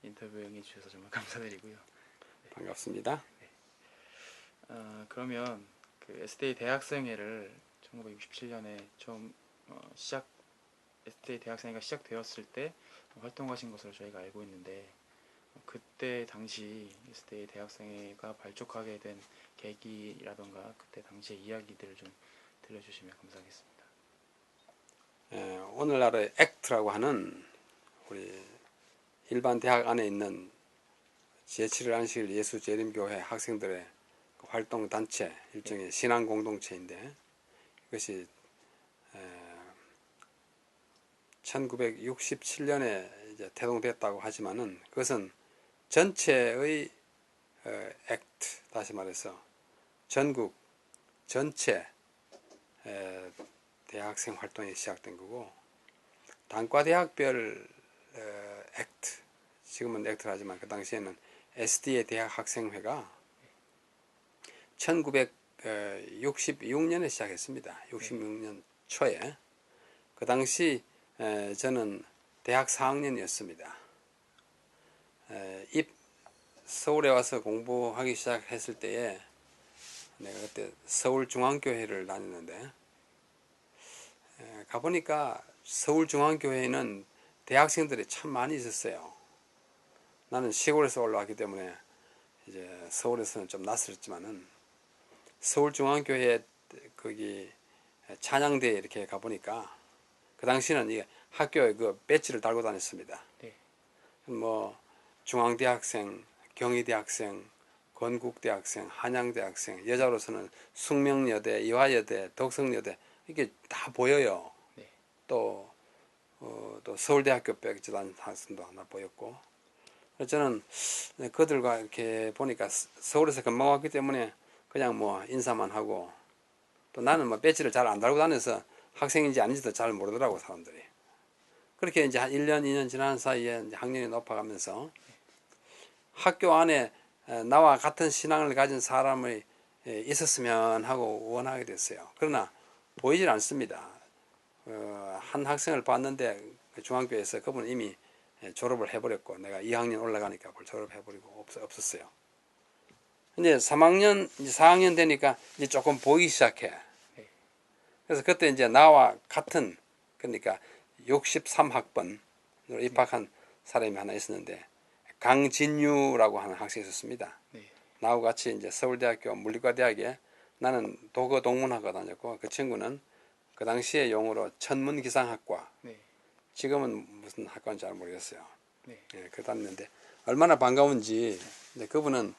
인터뷰 응해 주셔서 정말 감사드리고요. 반갑습니다. 그러면 그 SDA 대학생회를 1967년에 처음 SDA 대학생회가 시작되었을 때 활동하신 것으로 저희가 알고 있는데 그때 당시 SDA 대학생회가 발족하게 된 계기라던가 그때 당시의 이야기들을 좀 들려주시면 감사하겠습니다. 오늘날의 액트라고 하는 우리 일반 대학 안에 있는 제7일 안식일 예수재림교회 학생들의 활동 단체, 일종의 신앙 공동체인데 이것이 1967년에 이제 태동됐다고 하지만은 그것은 전체의 액트, 다시 말해서 전국 전체 대학생 활동이 시작된 거고, 단과대학별 액트, 지금은 액트를 하지만 그 당시에는 SDA 대학학생회가 1966년에 시작했습니다. 66년 초에. 그 당시 저는 대학 4학년이었습니다. 서울에 와서 공부하기 시작했을 때에 내가 그때 서울중앙교회를 다녔는데 가보니까 서울중앙교회에는 대학생들이 참 많이 있었어요. 나는 시골에서 올라왔기 때문에 이제 서울에서는 좀 낯설었지만은 서울중앙교회 거기 찬양대에 이렇게 가보니까 그 당시는 이 학교에 그 배지를 달고 다녔습니다. 네. 뭐 중앙대학생, 경희대학생, 건국대학생, 한양대학생, 여자로서는 숙명여대, 이화여대, 덕성여대 이게 다 보여요. 네. 또 서울대학교 백지단 학생도 하나 보였고, 저는 그들과 이렇게 보니까 서울에서 금방 왔기 때문에 그냥 뭐 인사만 하고, 또 나는 뭐 배지를 잘 안 달고 다녀서 학생인지 아닌지도 잘 모르더라고 사람들이. 그렇게 이제 한 1년, 2년 지난 사이에 이제 학년이 높아가면서 학교 안에 나와 같은 신앙을 가진 사람이 있었으면 하고 원하게 됐어요. 그러나 보이질 않습니다. 한 학생을 봤는데 그 중학교에서 그분은 이미 졸업을 해버렸고 내가 2학년 올라가니까 그걸 졸업해버리고 없었어요. 이제 3학년, 이제 4학년 되니까 이제 조금 보이기 시작해. 그래서 그때 이제 나와 같은, 그러니까 63학번으로 입학한 사람이 하나 있었는데 강진유라고 하는 학생이 있었습니다. 네. 나하고 같이 이제 서울대학교 물리과대학에, 나는 도거 동문학과 다녔고 그 친구는 그 당시의 용어로 천문기상학과, 네. 지금은 무슨 학과인지 잘 모르겠어요. 네. 그 다녔는데 얼마나 반가운지. 그분은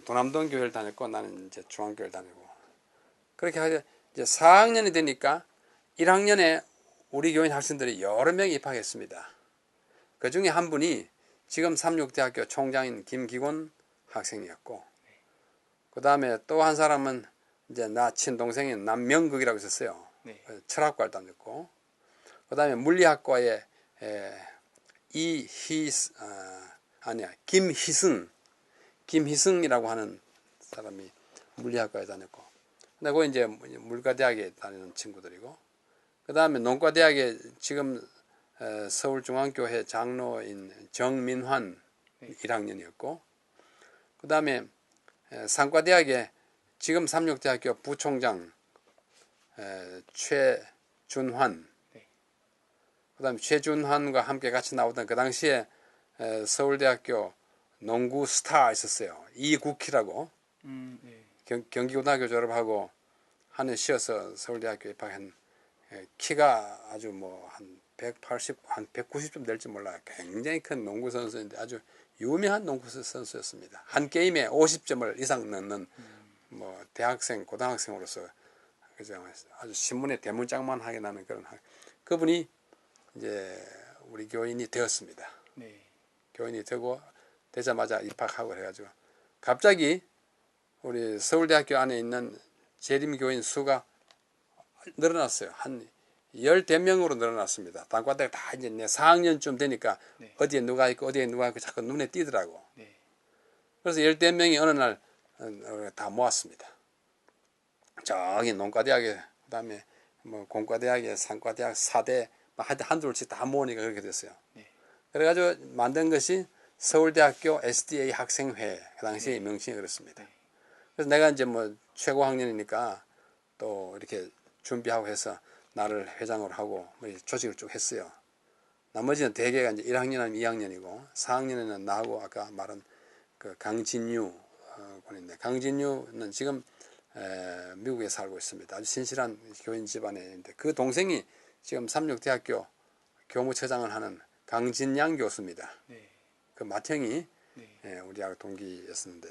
도남동 교회를 다녔고 나는 이제 중앙교회를 다니고, 그렇게 하게 이제 4학년이 되니까 1학년에 우리 교인 학생들이 여러 명이 입학했습니다. 그 중에 한 분이 지금 삼육대학교 총장인 김기곤 학생이었고, 그 다음에 또 한 사람은 이제 나 친동생인 남명극이라고 있었어요. 네. 철학과를 다녔고, 그 다음에 물리학과에 김희승이라고 하는 사람이 물리학과에 다녔고, 근데 그 이제 물과대학에 다니는 친구들이고, 그 다음에 농과대학에 지금 서울중앙교회 장로인 정민환 1학년이었고, 그 다음에 상과대학에 지금 삼육대학교 부총장 최준환, 그 다음에 최준환과 함께 같이 나오던 그 당시에 서울대학교 농구 스타 있었어요. 이국희라고. 네. 경기고등학교 졸업하고 한 해 쉬어서 서울대학교 입학한, 키가 아주 뭐 한 180, 한 190좀 될지 몰라요. 굉장히 큰 농구 선수인데 아주 유명한 농구 선수였습니다. 한 게임에 50점을 이상 넣는 뭐 대학생, 고등학생으로서 그죠, 아주 신문에 대문짝만 하게 나는 그런 그분이 이제 우리 교인이 되었습니다. 네. 교인이 되자마자 입학하고 해가지고 갑자기 우리 서울대학교 안에 있는 재림교인 수가 늘어났어요. 한 10대명으로 늘어났습니다. 단과대가 다 이제 4학년쯤 되니까 네. 어디에 누가 있고 어디에 누가 있고 자꾸 눈에 띄더라고. 네. 그래서 10대명이 어느 날 다 모았습니다. 저기 농과대학에, 그 다음에 뭐 공과대학에, 상과대학, 사대, 한둘씩 다 모으니까 그렇게 됐어요. 네. 그래가지고 만든 것이 서울대학교 SDA 학생회 그 당시에 명칭이 그렇습니다. 그래서 내가 이제 뭐 최고 학년이니까 또 이렇게 준비하고 해서 나를 회장으로 하고 뭐 조직을 쭉 했어요. 나머지는 대개가 이제 1학년 아니면 2학년이고 4학년에는 나하고 아까 말한 그 강진유 군인데 강진유는 지금 미국에 살고 있습니다. 아주 신실한 교인 집안인데 그 동생이 지금 삼육대학교 교무처장을 하는 강진양 교수입니다. 네. 그 맏형이 네. 우리하고 동기였었는데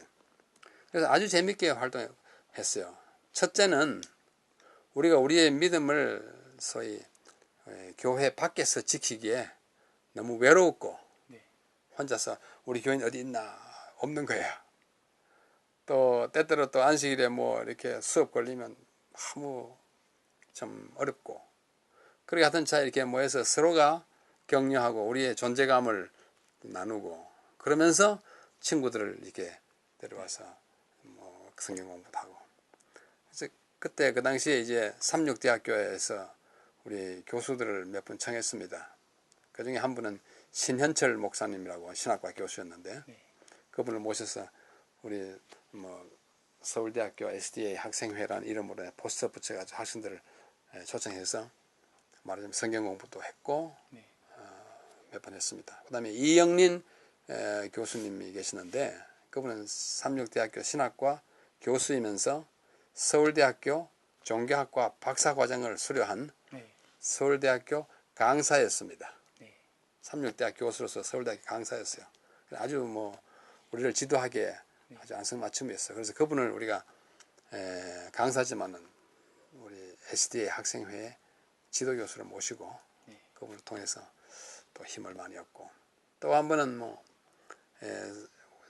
그래서 아주 재밌게 활동했어요. 첫째는 우리가 우리의 믿음을 소위 교회 밖에서 지키기에 너무 외로웠고 네. 혼자서 우리 교인 어디 있나 없는 거야. 또 때때로 또 안식일에 뭐 이렇게 수업 걸리면 아무 좀 어렵고 그렇게 하던 차에 이렇게 모여서 서로가 격려하고 우리의 존재감을 나누고 그러면서 친구들을 이렇게 데려와서 뭐 성경 공부도 하고 그래서 그때 그 당시에 이제 삼육대학교에서 우리 교수들을 몇 분 청했습니다. 그 중에 한 분은 신현철 목사님이라고 신학과 교수였는데 그분을 모셔서 우리 뭐 서울대학교 SDA 학생회라는 이름으로 포스터 붙여가지고 학생들을 초청해서 말하자면 성경 공부도 했고 몇 번 했습니다. 그 다음에 이영린 교수님이 계시는데 그분은 삼육대학교 신학과 교수이면서 서울대학교 종교학과 박사과정을 수료한 서울대학교 강사였습니다. 삼육대학 교수로서 서울대학교 강사였어요. 아주 뭐 우리를 지도하기에 아주 안성맞춤이었어요. 그래서 그분을 우리가 강사지만은 우리 SDA 학생회의 지도교수를 모시고 그분을 통해서 또 힘을 많이 얻고 또 한 번은 뭐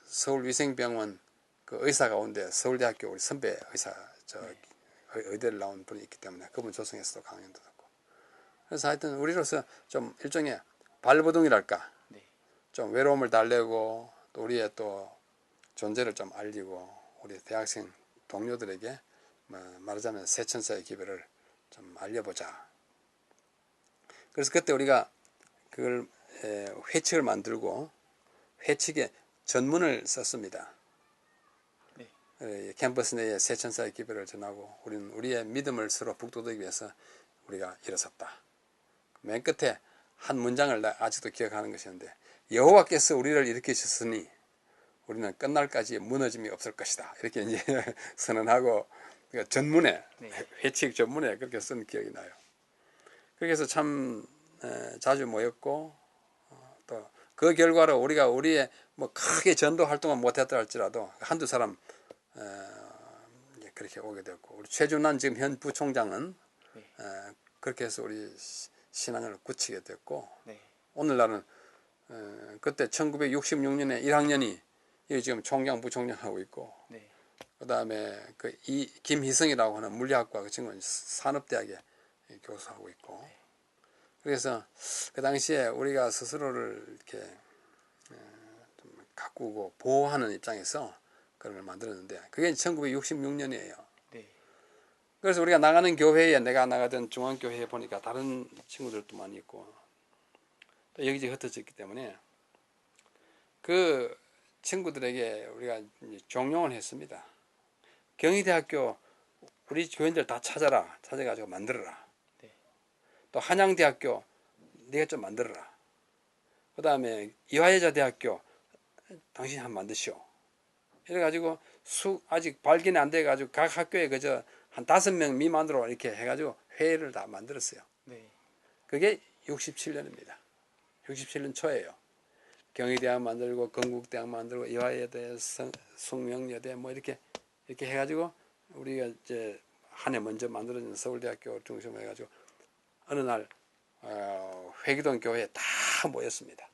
서울위생병원 그 의사 가운데 서울대학교 우리 선배 의사 의대를 나온 분이 있기 때문에 그분 조성해서 또 강연도 듣고 그래서 하여튼 우리로서 좀 일종의 발버둥이랄까 좀 외로움을 달래고 또 우리의 또 존재를 좀 알리고 우리 대학생 동료들에게 말하자면 세천사의 기별을 좀 알려보자. 그래서 그때 우리가 그걸 회칙을 만들고 회칙에 전문을 썼습니다. 캠퍼스 내에 세천사의 기별을 전하고 우리는 우리의 믿음을 서로 북돋우기 위해서 우리가 일어섰다. 맨 끝에 한 문장을 나 아직도 기억하는 것이었는데 여호와께서 우리를 일으키셨으니 우리는 끝날까지 무너짐이 없을 것이다. 이렇게 이제 선언하고 그러니까 전문에 회칙 전문에 그렇게 쓴 기억이 나요. 그렇게 해서 참 자주 모였고 또 그 결과로 우리가 우리의 뭐 크게 전도 활동은 못했다 할지라도 한두 사람 그렇게 오게 됐고 우리 최준환 지금 현 부총장은 그렇게 해서 우리 신앙을 굳히게 됐고 오늘날은 그때 1966년에 1학년이 지금 총장 부총장 하고 있고 그 다음에 그 김희성이라고 하는 물리학과 그 친구는 산업대학에 교수하고 있고 그래서 그 당시에 우리가 스스로를 이렇게 좀 가꾸고 보호하는 입장에서 그런 걸 만들었는데 그게 1966년이에요. 그래서 우리가 나가는 교회에 내가 나가던 중앙교회에 보니까 다른 친구들도 많이 있고 또 여기저기 흩어져 있기 때문에 그 친구들에게 우리가 종용을 했습니다. 경희대학교 우리 교인들 다 찾아가지고 만들어라. 또 한양대학교 네가 좀 만들어라. 그 다음에 이화여자대학교 당신이 한번 만드시오. 이래가지고 아직 발견이 안 돼가지고 각 학교에 그저 한 5명 미만으로 이렇게 해가지고 회의를 다 만들었어요. 그게 67년입니다. 67년 초예요. 경희대학 만들고 건국대학 만들고 이화여대, 숙명여대 뭐 이렇게 해가지고 우리가 이제 한 해 먼저 만들어진 서울대학교 중심으로 해가지고 어느 날 회기동 교회에 다 모였습니다.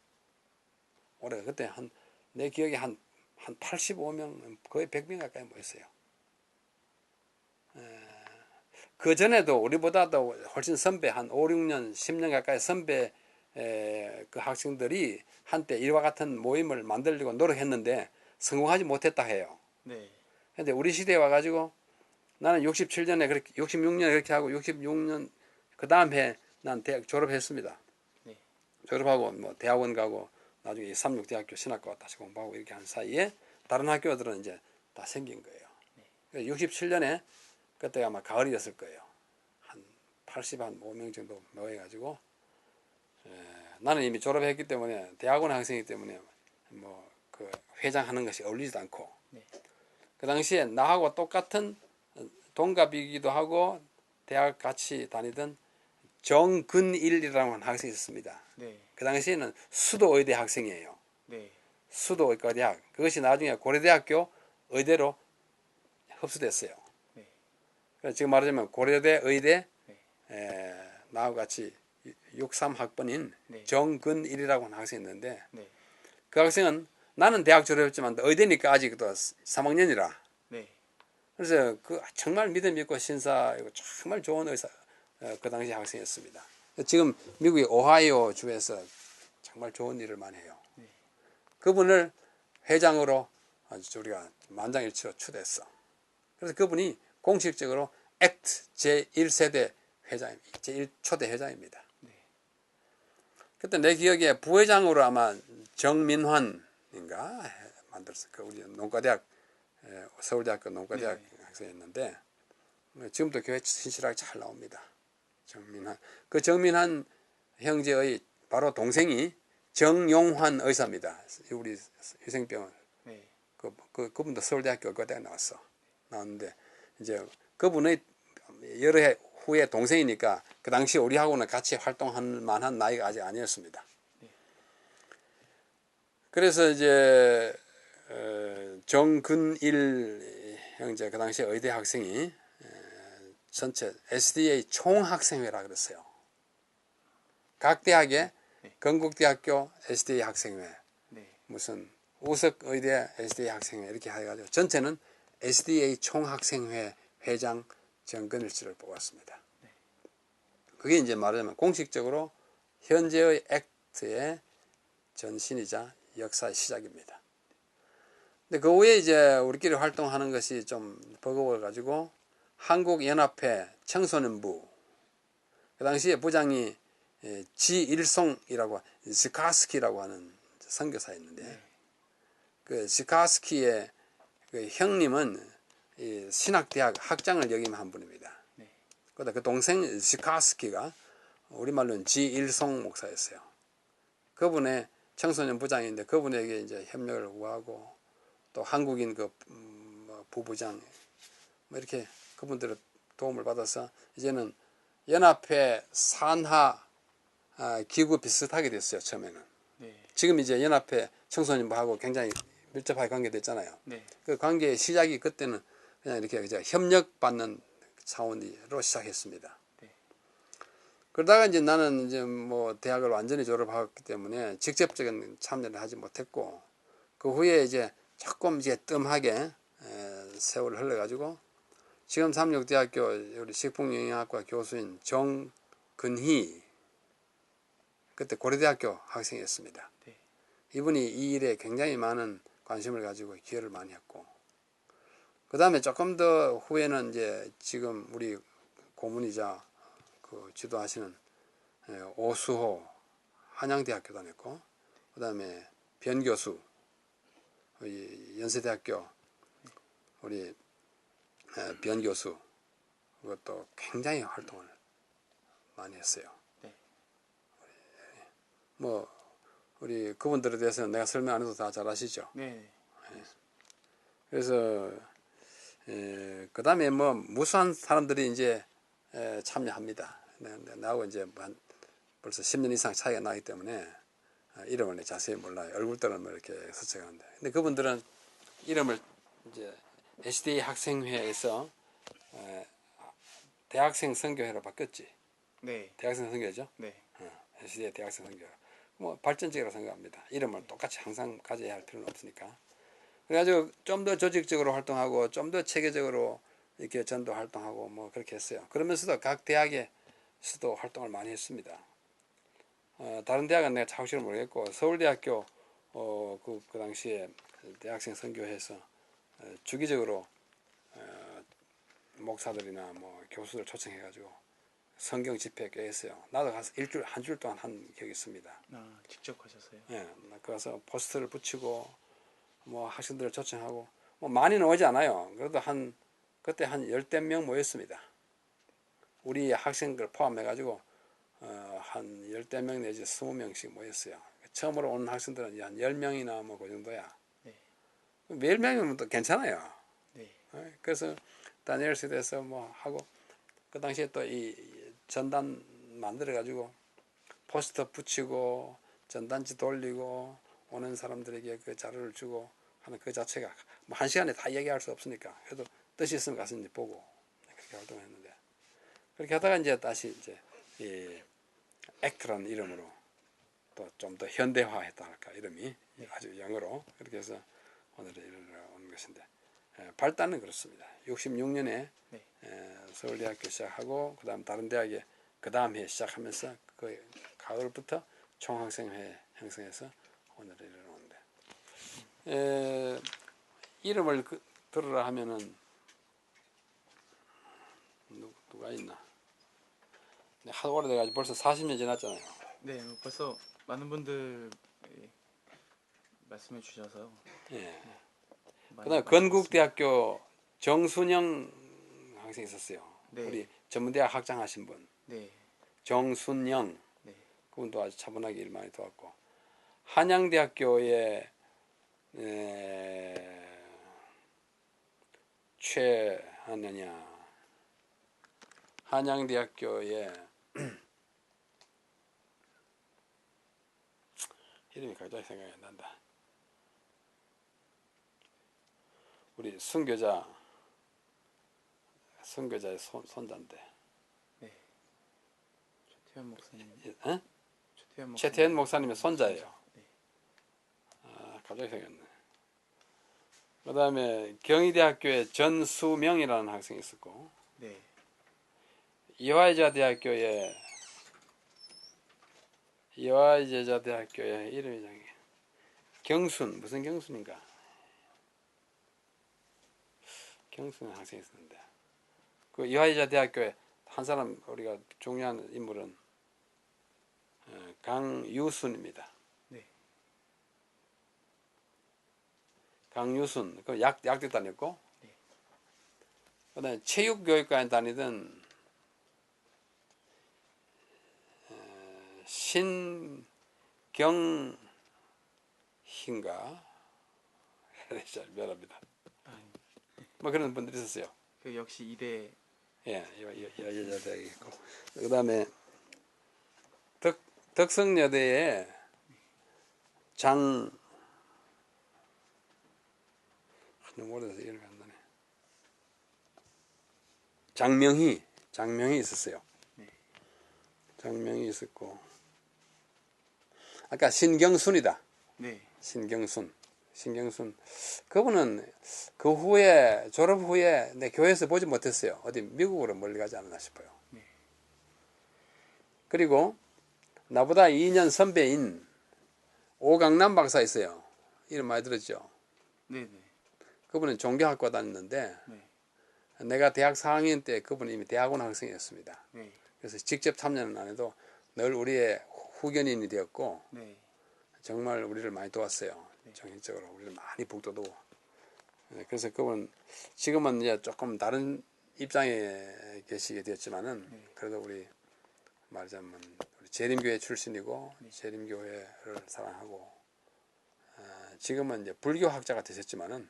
올해 그때 내 기억에 한 85명 거의 100명 가까이 모였어요. 그 전에도 우리보다도 훨씬 선배 한 5, 6년, 10년 가까이 선배 그 학생들이 한때 이와 같은 모임을 만들려고 노력했는데 성공하지 못했다 해요. 근데 우리 시대에 와가지고 나는 67년에 그렇게 66년에 그렇게 하고 66년 그 다음 해 난 대학 졸업했습니다. 졸업하고 뭐 대학원 가고 나중에 삼육대학교 신학과 다시 공부하고 이렇게 한 사이에 다른 학교들은 이제 다 생긴 거예요. 67년에 그때 아마 가을이었을 거예요. 한 85명 정도 모여가지고 나는 이미 졸업했기 때문에 대학원 학생이기 때문에 뭐 그 회장하는 것이 어울리지도 않고 네. 그 당시에 나하고 똑같은 동갑이기도 하고 대학 같이 다니던 정근일이라는 학생이 있었습니다. 네. 그 당시에는 수도의대 학생이에요. 네. 수도의과대학. 그것이 나중에 고려대학교 의대로 흡수됐어요. 네. 그래서 지금 말하자면 고려대 의대 네. 나하고 같이 63학번인 네. 정근일이라고 하는 학생이 있는데 네. 그 학생은 나는 대학 졸업했지만 의대니까 아직도 3학년이라 네. 그래서 그 정말 믿음 있고 신사이고 정말 좋은 의사 그 당시 학생이었습니다. 지금 미국의 오하이오 주에서 정말 좋은 일을 많이 해요. 네. 그분을 회장으로 아주 우리가 만장일치로 추대했어. 그래서 그분이 공식적으로 액트 제1세대 회장, 제1초대 회장입니다. 네. 그때 내 기억에 부회장으로 아마 정민환인가 만들었어. 그 우리 농과대학 서울대학교 농과대학 네. 학생이었는데 지금도 교회 신실하게 잘 나옵니다. 정민환. 그 정민환 형제의 바로 동생이 정용환 의사입니다. 우리 유생병원. 네. 그분도 서울대학교 의과대학 나왔는데 이제 그분의 여러 해 후에 동생이니까 그 당시 우리하고는 같이 활동할 만한 나이가 아직 아니었습니다. 네. 그래서 이제 정근일 형제 그 당시 의대 학생이 전체 SDA 총학생회라 그랬어요. 각 대학에 네. 건국대학교 SDA 학생회, 네. 무슨 우석의대 SDA 학생회 이렇게 해가지고 전체는 SDA 총학생회 회장 정근일 씨를 뽑았습니다. 네. 그게 이제 말하자면 공식적으로 현재의 액트의 전신이자 역사의 시작입니다. 근데 그 후에 이제 우리끼리 활동하는 것이 좀 버거워가지고 한국연합회 청소년부 그 당시에 부장이 지일송이라고 스카스키라고 하는 선교사였는데 네. 그 스카스키의 그 형님은 이 신학대학 학장을 역임한 분입니다. 네. 그러다 그 동생 스카스키가 우리말로는 지일송 목사였어요. 그분의 청소년 부장인데 그분에게 이제 협력을 구하고 또 한국인 그 부부장 뭐 이렇게 그분들의 도움을 받아서 이제는 연합회 산하 기구 비슷하게 됐어요. 처음에는. 네. 지금 이제 연합회 청소년부하고 굉장히 밀접하게 관계됐잖아요. 네. 그 관계의 시작이 그때는 그냥 이렇게 이제 협력받는 차원으로 시작했습니다. 네. 그러다가 이제 나는 이제 뭐 대학을 완전히 졸업했기 때문에 직접적인 참여를 하지 못했고 그 후에 이제 조금 이제 뜸하게 세월을 흘러가지고 지금 삼육대학교 우리 식품영양학과 교수인 정근희 그때 고려대학교 학생이었습니다. 네. 이분이 이 일에 굉장히 많은 관심을 가지고 기여를 많이 했고 그 다음에 조금 더 후에는 이제 지금 우리 고문이자 그 지도하시는 오수호 한양대학교 다녔고 그 다음에 변 교수 연세대학교 우리 변 교수 그것도 굉장히 활동을 많이 했어요. 네. 뭐 우리 그분들에 대해서는 내가 설명 안 해도 다 잘 아시죠. 네. 그래서 그 다음에 뭐 무수한 사람들이 이제 참여합니다. 나하고 이제 벌써 10년 이상 차이가 나기 때문에 이름을 자세히 몰라요. 얼굴들은 뭐 이렇게 서쳐가는데. 근데 그분들은 이름을 이제 SDA 학생회에서 대학생 선교회로 바뀌었지. 네. 대학생 선교죠. 네. SDA 대학생 선교. 뭐 발전적이라고 생각합니다. 이름을 똑같이 항상 가져야 할 필요는 없으니까. 그래가지고 좀 더 조직적으로 활동하고 좀 더 체계적으로 이렇게 전도 활동하고 뭐 그렇게 했어요. 그러면서도 각 대학에서도 활동을 많이 했습니다. 다른 대학은 내가 확실히 모르겠고 서울대학교 그 당시에 대학생 선교회에서 주기적으로 목사들이나 뭐 교수들 초청해가지고 성경 집회 꽤 했어요. 나도 가서 일주일 한 주일 동안 한 기억이 있습니다. 아, 직접 하셨어요? 예, 가서 포스터를 붙이고 뭐 학생들을 초청하고 뭐 많이는 오지 않아요. 그래도 그때 한 10대 명 모였습니다. 우리 학생들 포함해가지고 한 10대 명 내지 20명씩 모였어요. 처음으로 오는 학생들은 이제 한 10명이나 뭐 그 정도야. 네. 10명이면 또 괜찮아요. 네. 그래서 다니엘스에서 뭐 하고 그 당시에 또 이 전단 만들어가지고 포스터 붙이고 전단지 돌리고 오는 사람들에게 그 자료를 주고 하는 그 자체가 뭐 한 시간에 다 얘기할 수 없으니까 그래도 뜻이 있으면 가서 이제 보고 그렇게 활동했는데 그렇게 하다가 이제 다시 이제 이 액트라는 이름으로 또 좀 더 현대화했다 할까 이름이 아주 영어로 그렇게 해서 오늘의 이르러온 것인데 발단은 그렇습니다. 66년에 네. 서울대학교 시작하고 그다음 다른 대학에 그 다음 해 시작하면서 그 가을부터 총학생회 형성해서 오늘의 이르러오는데 이름을 들으라 하면은 누가 있나? 하도 오래돼가지고 벌써 40년 지났잖아요. 네, 뭐 벌써 많은 분들 말씀해 주셔서 예. 많이 그다음 건국대학교 정순영 학생 있었어요. 네. 우리 전문대학 학장하신 분. 네. 정순영. 네. 그분도 아주 차분하게 일 많이 도왔고. 한양대학교의 최하느냐. 한양대학교의 이름이 갑자기 생각이 안 난다. 우리 순교자의 손자인데. 네. 최태현 목사님. 어? 최태현 목사님. 최태현 목사님의 손자예요. 네. 아, 갑자기 생각났네. 그 다음에 경희대학교에 전수명이라는 학생이 있었고, 네. 이화여자대학교에 이름이 장이 경순 무슨 경순인가? 경순 학생이 있었는데 그 이화여자대학교에 한 사람 우리가 중요한 인물은 강유순입니다. 네. 강유순 그 약대 다녔고 네. 그다음에 체육교육과에 다니던 신경희인가 잘 미안합니다. 뭐 그런 분들이 있었어요. 그 역시 이대. 예, 여자대학이 있고 그다음에 덕성여대에 너무 오래돼서 이름이 안 나네. 장명희 있었어요. 네. 장명희 있었고 아까 신경순이다. 네. 신경순 그분은 그 후에 졸업 후에 내 교회에서 보지 못했어요. 어디 미국으로 멀리 가지 않았나 싶어요. 네. 그리고 나보다 2년 선배인 오강남 박사 있어요. 이름 많이 들었죠. 네. 네. 그분은 종교학과 다녔는데 네. 내가 대학 4학년 때 그분이 이미 대학원 학생이었습니다. 네. 그래서 직접 참여는 안 해도 늘 우리의 후견인이 되었고 네. 정말 우리를 많이 도왔어요. 정신적으로 우리를 많이 북돋우고. 그래서 그분 지금은 이제 조금 다른 입장에 계시게 되었지만은 그래도 우리 말하자면 우리 재림교회 출신이고 재림교회를 사랑하고 지금은 이제 불교학자가 되셨지만은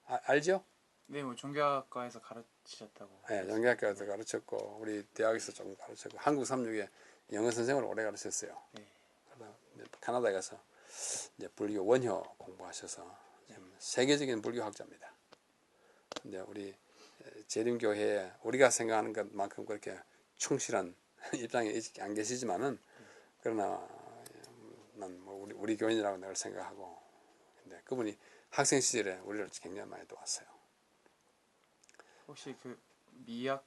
알죠? 네, 뭐 종교학과에서 가르치셨다고. 네, 종교학과에서 가르쳤고 우리 대학에서 조금 가르쳤고 한국 삼육에 영어 선생을 오래 가르쳤어요. 네. 그러다 캐나다에 가서 이제 불교 원효 공부하셔서 세계적인 불교학자입니다. 이제 우리 재림교회에 우리가 생각하는 것만큼 그렇게 충실한 입장에 안 계시지만은 그러나 난 뭐 우리 교인이라고 늘 생각하고 근데 그분이 학생 시절에 우리를 굉장히 많이 도왔어요. 혹시 그 미학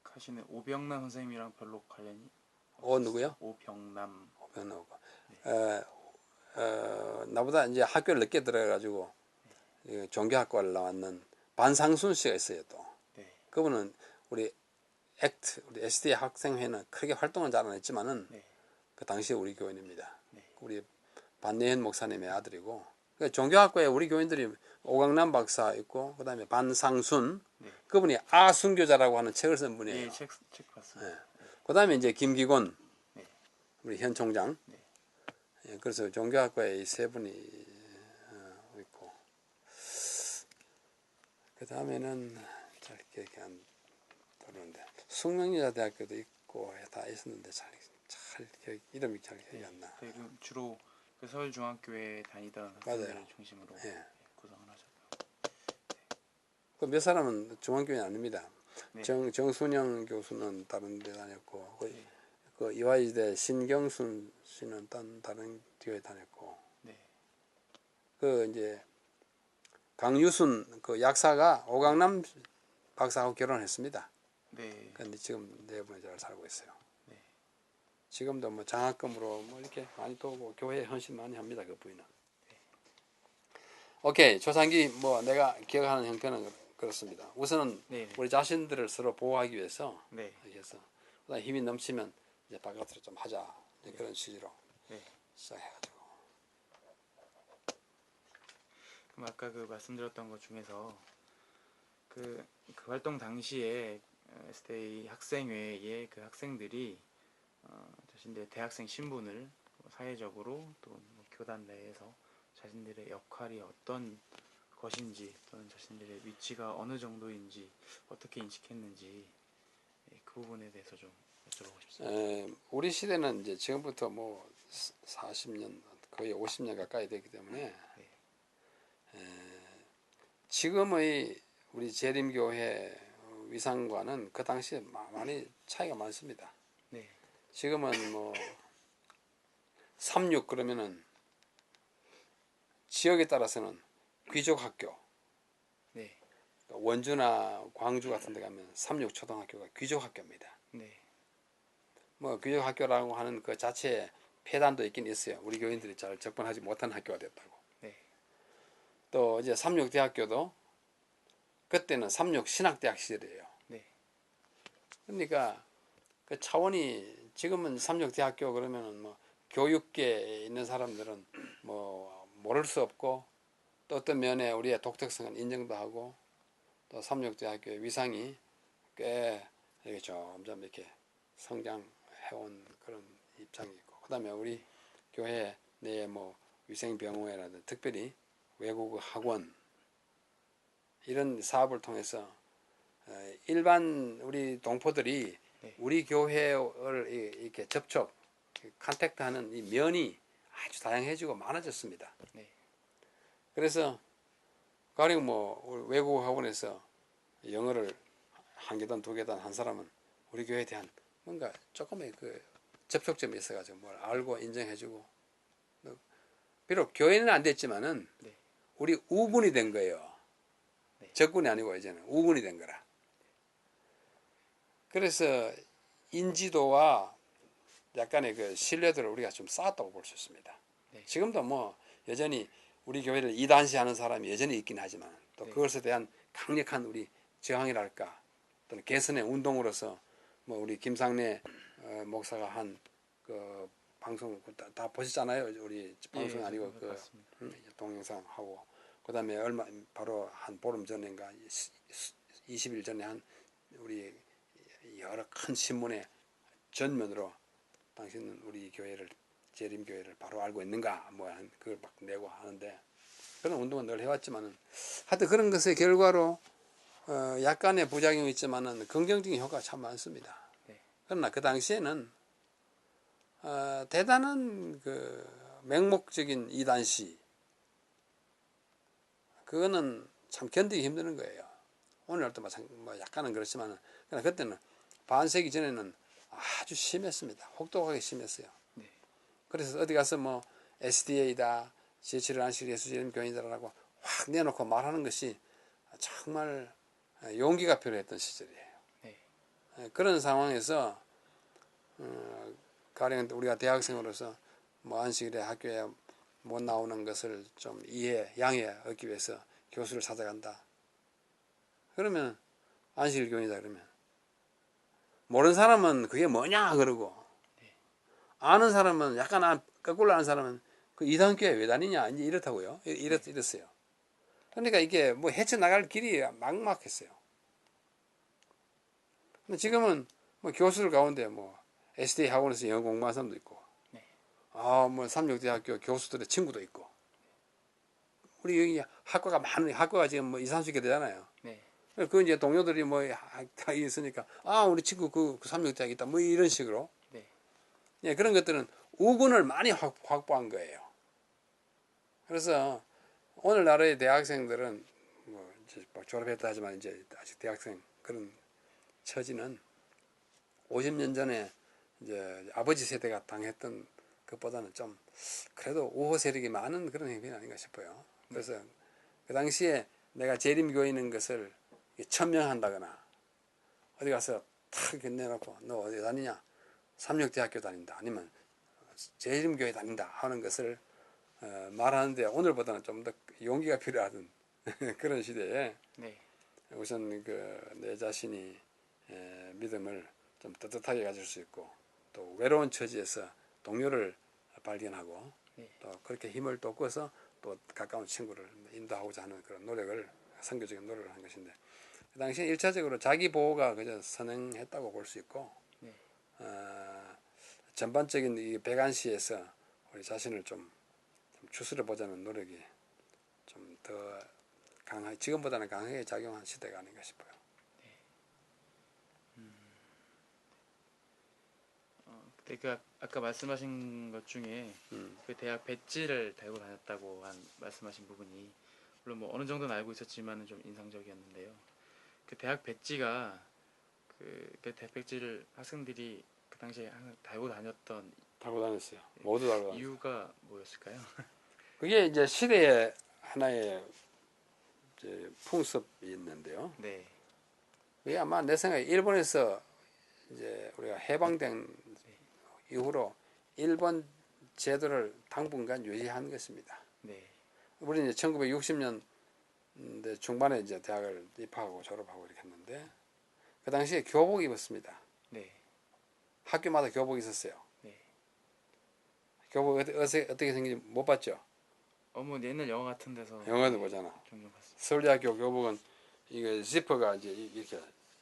하시는 오병남 선생님이랑 별로 관련이? 누구요? 오병남. 오병남하고. 나보다 이제 학교를 늦게 들어가가지고 종교학과를 나왔는 반상순 씨가 있어요 또. 네. 그분은 우리 액트 우리 SDA 학생회는 크게 활동은 잘 안 했지만은 네. 그 당시에 우리 교인입니다. 네. 우리 반내현 목사님의 아들이고 그 종교학과에 우리 교인들이 오강남 박사 있고 그다음에 반상순 네. 그분이 아순교자라고 하는 책을 쓴 분이에요. 예, 책 봤습니다. 예. 그다음에 이제 김기곤 네. 우리 현 총장. 네. 예, 그래서 종교학과에 이 세 분이 있고 그 다음에는 잘 기억이 안 나는데 숙명여자대학교도 있고 다 있었는데 잘 이름이 잘 기억이 안 나. 네, 그 주로 그 서울중앙교회 다니던 맞아요. 학생들을 중심으로 예. 구성을 하셨고요. 그 몇 사람은 중앙교회 아닙니다. 네. 정순영 교수는 다른 데 다녔고 네. 그 이화여대 신경순 씨는 다른 교회 다녔고 네. 그 이제 강유순 그 약사가 오강남 박사하고 결혼했습니다. 네. 근데 지금 네 분이 잘 살고 있어요. 네. 지금도 뭐 장학금으로 뭐 이렇게 많이 도고 교회에 헌신 많이 합니다. 그 부인은. 오케이. 초창기 뭐 내가 기억하는 형태는 그렇습니다. 우선은 네. 우리 자신들을 서로 보호하기 위해서 네. 이렇게 해서 그다음에 힘이 넘치면 이제 바깥으로 좀 하자. 이제 그런 취지로 네. 시작해가지고. 그럼 아까 그 말씀드렸던 것 중에서 그 활동 당시에 SDA 학생회의 그 학생들이 자신들의 대학생 신분을 사회적으로 또뭐 교단 내에서 자신들의 역할이 어떤 것인지 또는 자신들의 위치가 어느 정도인지 어떻게 인식했는지 그 부분에 대해서 좀 여쭤보고 싶습니다. 우리 시대는 이제 지금부터 뭐 40년 거의 50년 가까이 되기 때문에 지금의 우리 재림교회 위상과는 그 당시에 많이 차이가 많습니다. 네. 지금은 뭐 36 그러면은 지역에 따라서는 귀족 학교, 네. 원주나 광주 같은 데 가면 36 초등학교가 귀족 학교입니다. 네. 뭐 귀족 학교라고 하는 그 자체에 폐단도 있긴 있어요. 우리 교인들이 잘 접근하지 못한 학교가 됐다고. 네. 또 이제 36 대학교도 그때는 36 신학대학 시절이에요. 네. 그러니까 그 차원이 지금은 36 대학교 그러면은 뭐 교육계에 있는 사람들은 뭐 모를 수 없고 또 어떤 면에 우리의 독특성은 인정도 하고 또 36 대학교의 위상이 꽤 이렇게 점점 이렇게 성장해온 그런 입장이 있고 그다음에 우리 교회 내에 뭐 위생병원이라든지 특별히 외국어 학원 이런 사업을 통해서 일반 우리 동포들이 네. 우리 교회를 이렇게 접촉, 컨택트하는 이 면이 아주 다양해지고 많아졌습니다. 네. 그래서 가령 뭐 외국어 학원에서 영어를 한 계단 두 계단 한 사람은 우리 교회에 대한 뭔가 조금의 그 접촉점이 있어가지고 뭘 알고 인정해주고 비록 교회는 안 됐지만은 네. 우리 우군이 된 거예요. 네. 적군이 아니고 이제는 우군이 된 거라. 그래서 인지도와 약간의 그 신뢰도를 우리가 좀 쌓았다고 볼 수 있습니다. 네. 지금도 뭐 여전히 우리 교회를 이단시하는 사람이 여전히 있긴 하지만 또 네. 그것에 대한 강력한 우리 저항이랄까 또는 개선의 운동으로서 뭐 우리 김상래 목사가 한 그 방송 다 보셨잖아요. 우리 방송이 아니고 그 동영상 하고 그다음에 얼마 바로 한 보름 전인가 20일 전에 한 우리 여러 큰 신문에 전면으로 당신은 우리 교회를 재림교회를 바로 알고 있는가 뭐 한 그걸 막 내고 하는데 그런 운동은 늘 해왔지만은 하여튼 그런 것의 결과로 약간의 부작용이 있지만은 긍정적인 효과가 참 많습니다. 네. 그러나 그 당시에는 대단한 그 맹목적인 이단시 그거는 참 견디기 힘드는 거예요. 오늘날도 뭐 약간은 그렇지만은 그러나 그때는 반세기 전에는 아주 심했습니다. 혹독하게 심했어요. 네. 그래서 어디 가서 뭐 SDA다, 제7일 안식 예수재림 교인이라고 확 내놓고 말하는 것이 정말 용기가 필요했던 시절이에요. 네. 그런 상황에서 가령 우리가 대학생으로서 뭐 안식일에 학교에 못 나오는 것을 좀 양해 얻기 위해서 교수를 찾아간다. 그러면 안식일 교인이다 그러면 모르는 사람은 그게 뭐냐 그러고 아는 사람은 약간 거꾸로 아는 사람은 그 이단교회 왜 다니냐 이제 이렇다고요. 이랬어요. 그러니까 이게 뭐 헤쳐나갈 길이 막막했어요. 근데 지금은 뭐 교수들 가운데 뭐 SDA 학원에서 영어 공부하는 사람도 있고, 네. 뭐 삼육대학교 교수들의 친구도 있고, 우리 여기 학과가 많은 학과가 지금 뭐 2, 30개 되잖아요. 네. 그 이제 동료들이 뭐 다 있으니까 우리 친구 그 삼육대학 있다 뭐 이런 식으로 네. 예, 그런 것들은 우군을 많이 확보한 거예요. 그래서 오늘날의 대학생들은 뭐 이제 막 졸업했다 하지만 이제 아직 대학생 그런 처지는 50년 전에 이제 아버지 세대가 당했던 것보다는 좀 그래도 우호 세력이 많은 그런 행위는 아닌가 싶어요. 그래서 그 당시에 내가 재림교인인 것을 천명한다거나 어디 가서 탁 내놓고 너 어디 다니냐? 삼육대학교 다닌다. 아니면 재림교회 다닌다 하는 것을 말하는데 오늘보다는 좀 더 용기가 필요하던 그런 시대에 네. 우선 내 자신이 믿음을 좀 떳떳하게 가질 수 있고 또 외로운 처지에서 동료를 발견하고 네. 또 그렇게 힘을 돋궈서 또 가까운 친구를 인도하고자 하는 그런 노력을 선교적인 노력을 한 것인데 그 당시에 1차적으로 자기 보호가 그저 선행했다고 볼 수 있고 네. 전반적인 이 백안시에서 우리 자신을 좀 추스려 보자는 노력이 좀 더 강하게 지금보다는 강하게 작용한 시대가 아닌가 싶어요. 그때 그 아까 말씀하신 것 중에 그 대학 배지를 달고 다녔다고 말씀하신 부분이 물론 뭐 어느 정도는 알고 있었지만은 좀 인상적이었는데요. 그 대학 배지가 그 대학 배지를 학생들이 그 당시에 항상 달고 다녔던 달고 다녔어요. 모두 달고 다녔어요. 이유가 뭐였을까요? 그게 이제 시대의 하나의 이제 풍습이 있는데요. 네. 그게 아마 내 생각에 일본에서 이제 우리가 해방된 이후로 일본 제도를 당분간 유지한 것입니다. 네. 우리는 이제 1960년대 중반에 이제 대학을 입학하고 졸업하고 이렇게 했는데 그 당시에 교복 입었습니다. 네. 학교마다 교복이 있었어요. 네. 교복 어떻게 생긴지 못 봤죠? 뭐 옛날 영화 같은 데서 영화도 보잖아. 종종 봤습니다. 서울대학교 교복은 이게 지퍼가 이제 이렇게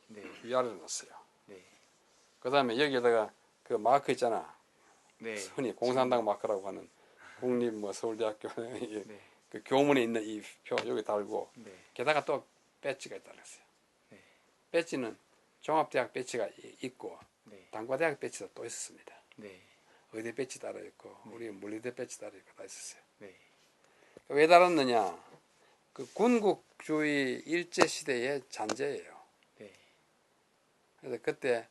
네. 위아래로 넣었어요. 네. 그 다음에 여기에다가 그 마크 있잖아. 네. 흔히 공산당 마크라고 하는 국립 뭐 서울대학교 네. 그 교문에 있는 이 표 여기 달고 네. 게다가 또 배지가 달렸어요. 네. 배지는 종합대학 배지가 있고 네. 단과대학 배지도 또 있었습니다. 네. 의대 배지 달아 있고 우리 물리대 배지 달아 있고 다 있었어요. 네. 왜 달았느냐? 그 군국주의 일제 시대의 잔재예요. 네. 그래서 그때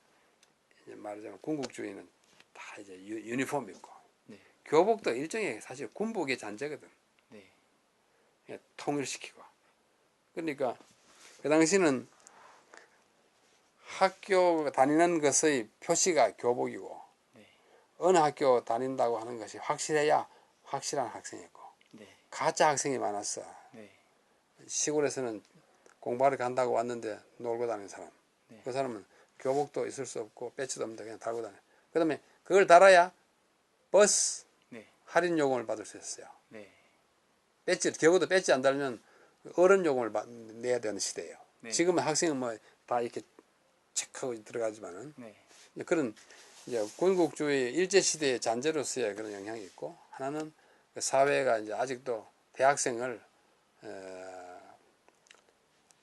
이제 말하자면 군국주의는 다 이제 유니폼 입고 네. 교복도 일종의 사실 군복의 잔재거든. 네. 통일시키고. 그러니까 그 당시는 학교 다니는 것의 표시가 교복이고 네. 어느 학교 다닌다고 하는 것이 확실해야 확실한 학생이었고 네. 가짜 학생이 많았어. 네. 시골에서는 공부하러 간다고 왔는데 놀고 다니는 사람. 네. 그 사람은 교복도 있을 수 없고 배지도 없는데 그냥 달고 다녀. 그 다음에 그걸 달아야 버스 네. 할인 요금을 받을 수 있어요. 네. 적어도 배지 안 달면 어른 요금을 내야 되는 시대예요. 네. 지금은 학생은 뭐 다 이렇게 체크하고 들어가지만은 네. 그런 이제 군국주의 일제 시대의 잔재로서의 그런 영향이 있고 하나는 그 사회가 이제 아직도 대학생을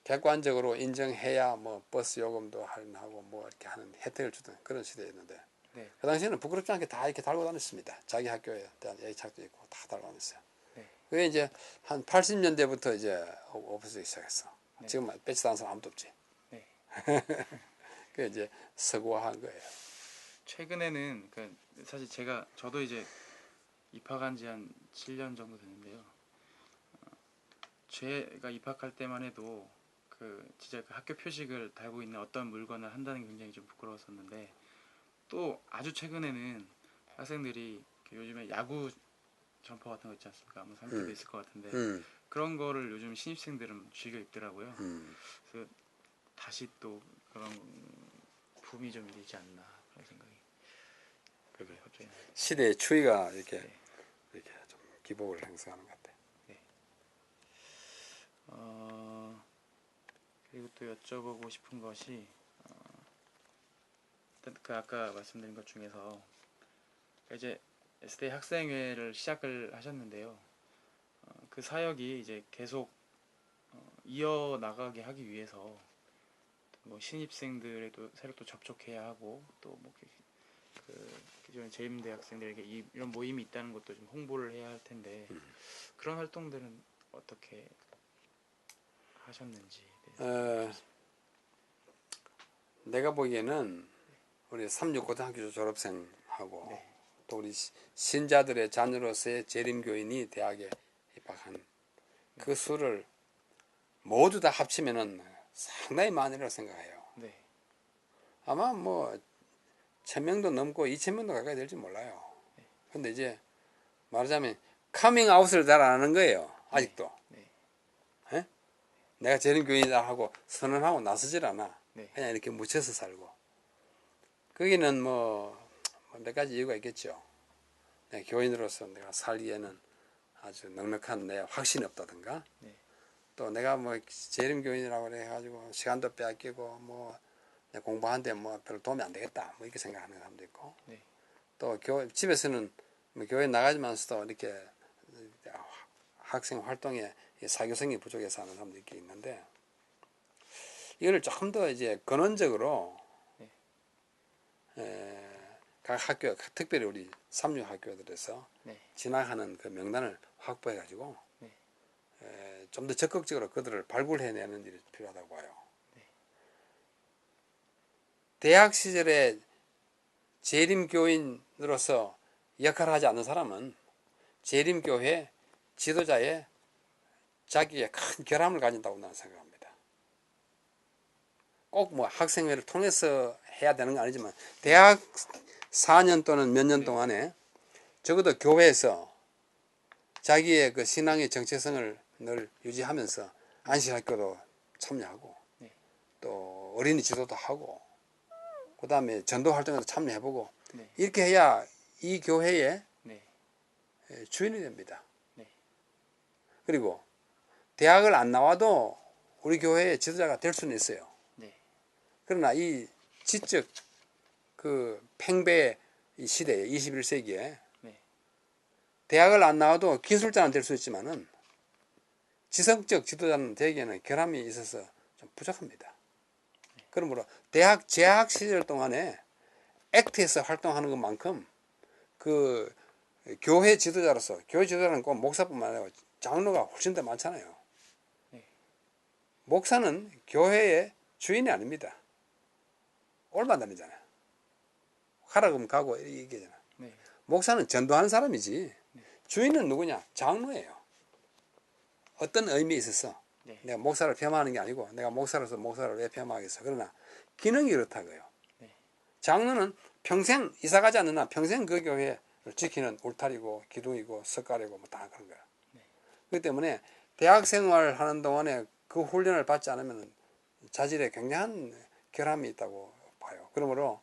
객관적으로 인정해야 뭐 버스 요금도 할인하고 뭐 이렇게 하는 혜택을 주던 그런 시대였는데 네. 그 당시에는 부끄럽지 않게 다 이렇게 달고 다녔습니다. 자기 학교에 대한 애착도 있고 다 달고 다녔어요. 네. 그게 이제 한 80년대부터 이제 없어지기 시작했어. 네. 지금 배치 다는 사람 아무도 없지. 네. 그게 이제 서구화한 거예요. 최근에는 사실 저도 이제 입학한 지 한 7년 정도 됐는데요. 제가 입학할 때만 해도 진짜 그 학교 표식을 달고 있는 어떤 물건을 한다는 게 굉장히 좀 부끄러웠었는데 또 아주 최근에는 학생들이 요즘에 야구 점퍼 같은 거 있지 않습니까? 아마 상태도 있을 것 같은데 그런 거를 요즘 신입생들은 즐겨 입더라고요. 그래서 다시 또 그런 붐이 좀 일지 않나 그런 생각이 그래. 갑자기 나요. 시대의 추이가 이렇게 네. 이렇게 좀 기복을 형성하는 것 같아. 네. 그리고 또 여쭤보고 싶은 것이 일단 그 아까 말씀드린 것 중에서 이제 SDA 학생회를 시작을 하셨는데요. 그 사역이 이제 계속 이어 나가게 하기 위해서 뭐 신입생들에도 새로 또 접촉해야 하고 또뭐 그 기존 재임 대학생들에게 이런 모임이 있다는 것도 좀 홍보를 해야 할 텐데 그런 활동들은 어떻게 하셨는지 어, 내가 보기에는 우리 36고등학교 졸업생하고 네, 또 우리 신자들의 자녀로서의 재림교인이 대학에 입학한 그 수를 모두 다 합치면은 상당히 많으리라고 생각해요. 네, 아마 뭐 1000명도 넘고 2000명도 가까이 될지 몰라요. 근데 이제 말하자면 카밍아웃을 잘 안 하는 거예요. 아직도. 네, 예? 내가 재림교인이다 하고 선언하고 나서질 않아. 네, 그냥 이렇게 묻혀서 살고. 거기는 뭐 몇 가지 이유가 있겠죠. 내가 교인으로서 내가 살기에는 아주 넉넉한 내 확신이 없다든가, 네, 또 내가 뭐 재림교인이라고 해가지고 시간도 빼앗기고 뭐 공부하는데 뭐 별로 도움이 안 되겠다 뭐 이렇게 생각하는 사람도 있고, 네, 또 집에서는 뭐 교회 나가지만서도 이렇게 학생 활동에 사교성이 부족해서 하는 사람도 있는데, 이거를 조금 더 이제 근원적으로 각 학교, 특별히 우리 삼류 학교들에서 네, 진학하는 그 명단을 확보해 가지고 네, 좀 더 적극적으로 그들을 발굴해내는 일이 필요하다고 봐요. 대학 시절에 재림교인으로서 역할을 하지 않는 사람은 재림교회 지도자의 자기의 큰 결함을 가진다고 나는 생각합니다. 꼭 뭐 학생회를 통해서 해야 되는 건 아니지만 대학 4년 또는 몇 년 동안에 적어도 교회에서 자기의 그 신앙의 정체성을 늘 유지하면서 안식학교도 참여하고 네, 또 어린이 지도도 하고 그 다음에 전도 활동에도 참여해보고 네, 이렇게 해야 이 교회의 네, 주인이 됩니다. 네, 그리고 대학을 안 나와도 우리 교회의 지도자가 될 수는 있어요. 네, 그러나 이 지적 그 팽배의 이 시대에 21세기에 네, 대학을 안 나와도 기술자는 될 수 있지만은 지성적 지도자는 되기에는 결함이 있어서 좀 부족합니다. 그러므로 대학 재학 시절 동안에 액트에서 활동하는 것만큼 그 교회 지도자로서, 교회 지도자는 꼭 목사뿐만 아니라 장로가 훨씬 더 많잖아요. 네. 목사는 교회의 주인이 아닙니다. 올만 다니잖아요. 가라그러면 가고 이게잖아. 네. 목사는 전도하는 사람이지 주인은 누구냐? 장로예요. 어떤 의미에 있어서 네. 내가 목사를 폄하하는 게 아니고 내가 목사로서 목사를 왜 폄하하겠어. 그러나 기능이 그렇다고요. 네. 장로는 평생 이사가지 않는 한 평생 그 교회를 지키는 울타리고 기둥이고 석가래고 뭐 다 그런 거야. 네. 그렇기 때문에 대학 생활하는 동안에 그 훈련을 받지 않으면 자질에 굉장한 결함이 있다고 봐요. 그러므로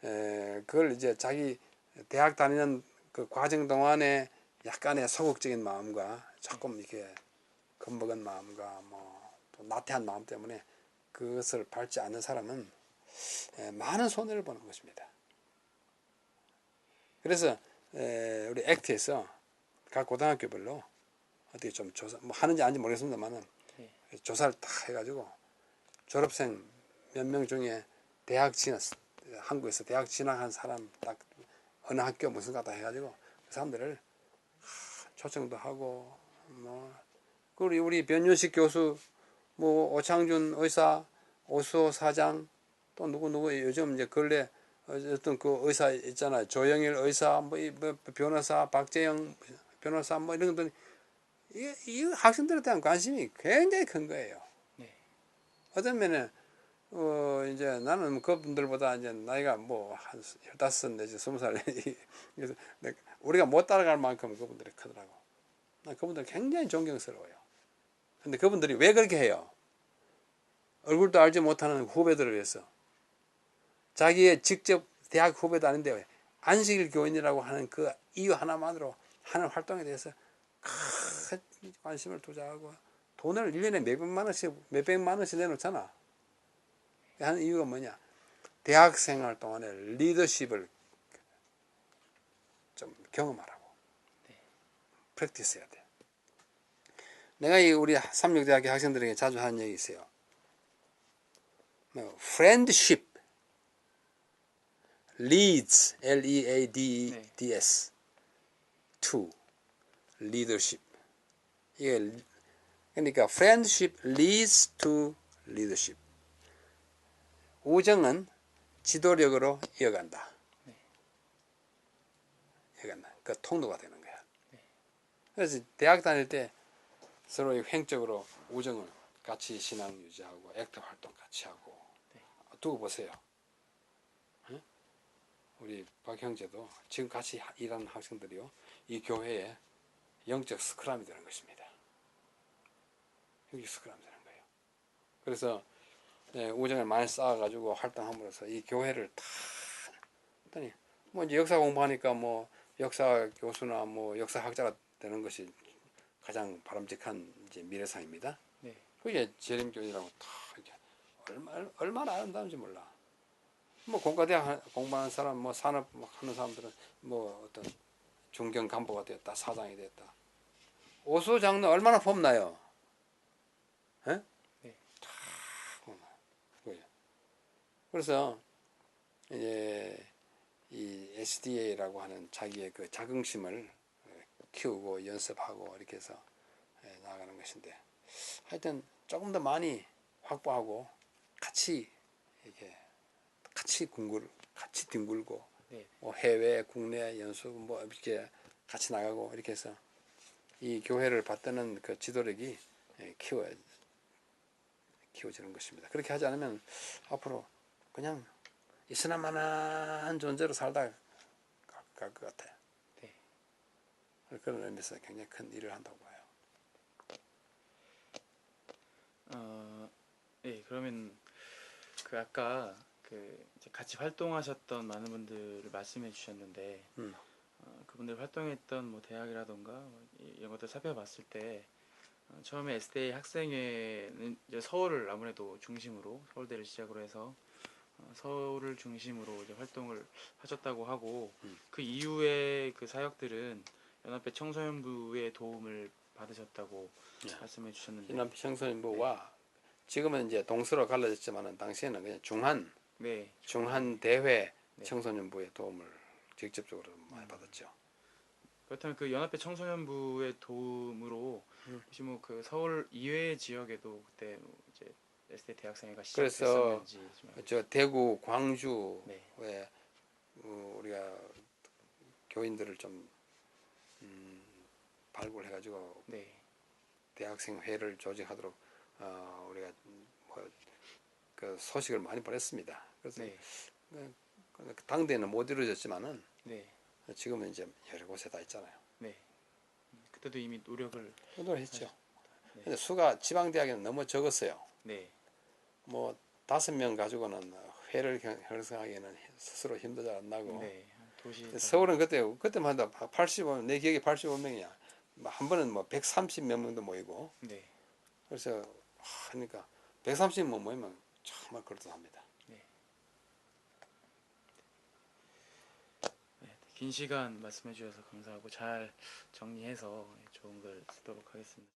그걸 이제 자기 대학 다니는 그 과정 동안에 약간의 소극적인 마음과 조금 이렇게 겁먹은 마음과 뭐 또 나태한 마음 때문에 그것을 밟지 않는 사람은 많은 손해를 보는 것입니다. 그래서 우리 액트에서 각 고등학교별로 어떻게 좀 조사 뭐 하는지 아닌지 모르겠습니다만은 네. 조사를 딱 해가지고 졸업생 몇 명 중에 대학 진학 한국에서 대학 진학한 사람 딱 어느 학교 무슨 과다 해가지고 그 사람들을 초청도 하고 뭐 그리고 우리 변윤식 교수 뭐 오창준 의사 오수호 사장 또 누구 요즘 이제 근래 어떤 그 의사 있잖아요. 조영일 의사 뭐 변호사 박재영 변호사 뭐 이런 것들 이 학생들에 대한 관심이 굉장히 큰 거예요. 네. 어떤 면에 이제 나는 그분들보다 이제 나이가 뭐 한 15 내지 20살 그래서 우리가 못 따라갈 만큼 그분들이 크더라고. 난 그분들 굉장히 존경스러워요. 근데 그분들이 왜 그렇게 해요? 얼굴도 알지 못하는 후배들을 위해서 자기의 직접 대학 후배도 아닌데 안식일 교인이라고 하는 그 이유 하나만으로 하는 활동에 대해서 큰 관심을 투자하고 돈을 1년에 몇백만 원씩 내놓잖아. 하는 이유가 뭐냐? 대학 생활 동안에 리더십을 좀 경험하라고. 프랙티스 해야 돼. 내가 우리 삼육대학교 학생들에게 자주 하는 얘기 있어요. friendship leads, L-E-A-D-E-D-S to leadership. 이게 그러니까 friendship leads to leadership. 우정은 지도력으로 이어간다. 이어간다. 그 통로가 되는 거야. 그래서 대학 다닐 때 서로 횡적으로 우정을 같이 신앙 유지하고 액트 활동 같이 하고. 두고 보세요. 우리 박 형제도 지금 같이 일하는 학생들이요, 이 교회에 영적 스크럼이 되는 것입니다. 영적 스크럼이 되는 거예요. 그래서 우정을 많이 쌓아가지고 활동함으로써 이 교회를 다 했더니 뭐 이제 역사 공부하니까 뭐 역사 교수나 뭐 역사학자가 되는 것이 가장 바람직한 이제 미래상입니다. 네. 그게 재림교이라고 다 이렇게 얼마나 아름다운지 몰라. 뭐 공과대학 공부하는 사람, 뭐 산업 하는 사람들은 뭐 어떤 중견 간부가 됐다, 사장이 됐다. 오수 장로 얼마나 폼나요? 에? 네. 다 폼나요. 그래서 이제 이 SDA라고 하는 자기의 그 자긍심을 키우고 연습하고 이렇게 해서 나아가는 것인데, 하여튼 조금 더 많이 확보하고 같이 이렇게 같이 뒹굴고 네. 뭐 해외 국내 연수 뭐 이렇게 같이 나가고 이렇게 해서 이 교회를 받드는 그 지도력이 키워지는 것입니다. 그렇게 하지 않으면 앞으로 그냥 있으나마나한 존재로 살다 갈 것 같아요. 네. 그런 의미에서 굉장히 큰 일을 한다고 봐요. 네, 그러면 그 아까 그 이제 같이 활동하셨던 많은 분들을 말씀해 주셨는데, 그분들 활동했던 뭐 대학이라던가 이런 것들 살펴봤을 때, 처음에 SDA 학생회는 이제 서울을 아무래도 중심으로, 서울대를 시작으로 해서 서울을 중심으로 이제 활동을 하셨다고 하고, 그 이후에 그 사역들은 연합회 청소년부의 도움을 받으셨다고 네. 말씀해 주셨는데, 연합 청소년부와 지금은 이제 동서로 갈라졌지만 당시에는 그냥 중한 대회 네. 청소년부의 도움을 직접적으로 많이 받았죠. 그렇다면 그 연합회 청소년부의 도움으로 혹시 뭐 그 서울 이외의 지역에도 그때 뭐 이제 SDA 대학생회가 그래서 시작됐었는지 좀 알고 저 대구, 광주에 네. 우리가 교인들을 좀 발굴해가지고 네. 대학생회를 조직하도록 우리가 그 소식을 많이 보냈습니다. 그래서 네. 당대에는 못 이루어졌지만은 네. 지금은 이제 여러 곳에 다 있잖아요. 네. 그때도 이미 노력을 했죠. 네. 근데 수가 지방 대학에는 너무 적었어요. 네. 뭐 5명 가지고는 회를 형성하기에는 스스로 힘도 잘 안 나고. 네. 도시 서울은 그때만 해도 85, 내 기억에 85명이야. 한 번은 뭐 130몇 명도 모이고. 네. 그래서 그러니까 130명 모이면 정말 그럴듯합니다. 네. 네. 긴 시간 말씀해 주셔서 감사하고 잘 정리해서 좋은 글 쓰도록 하겠습니다.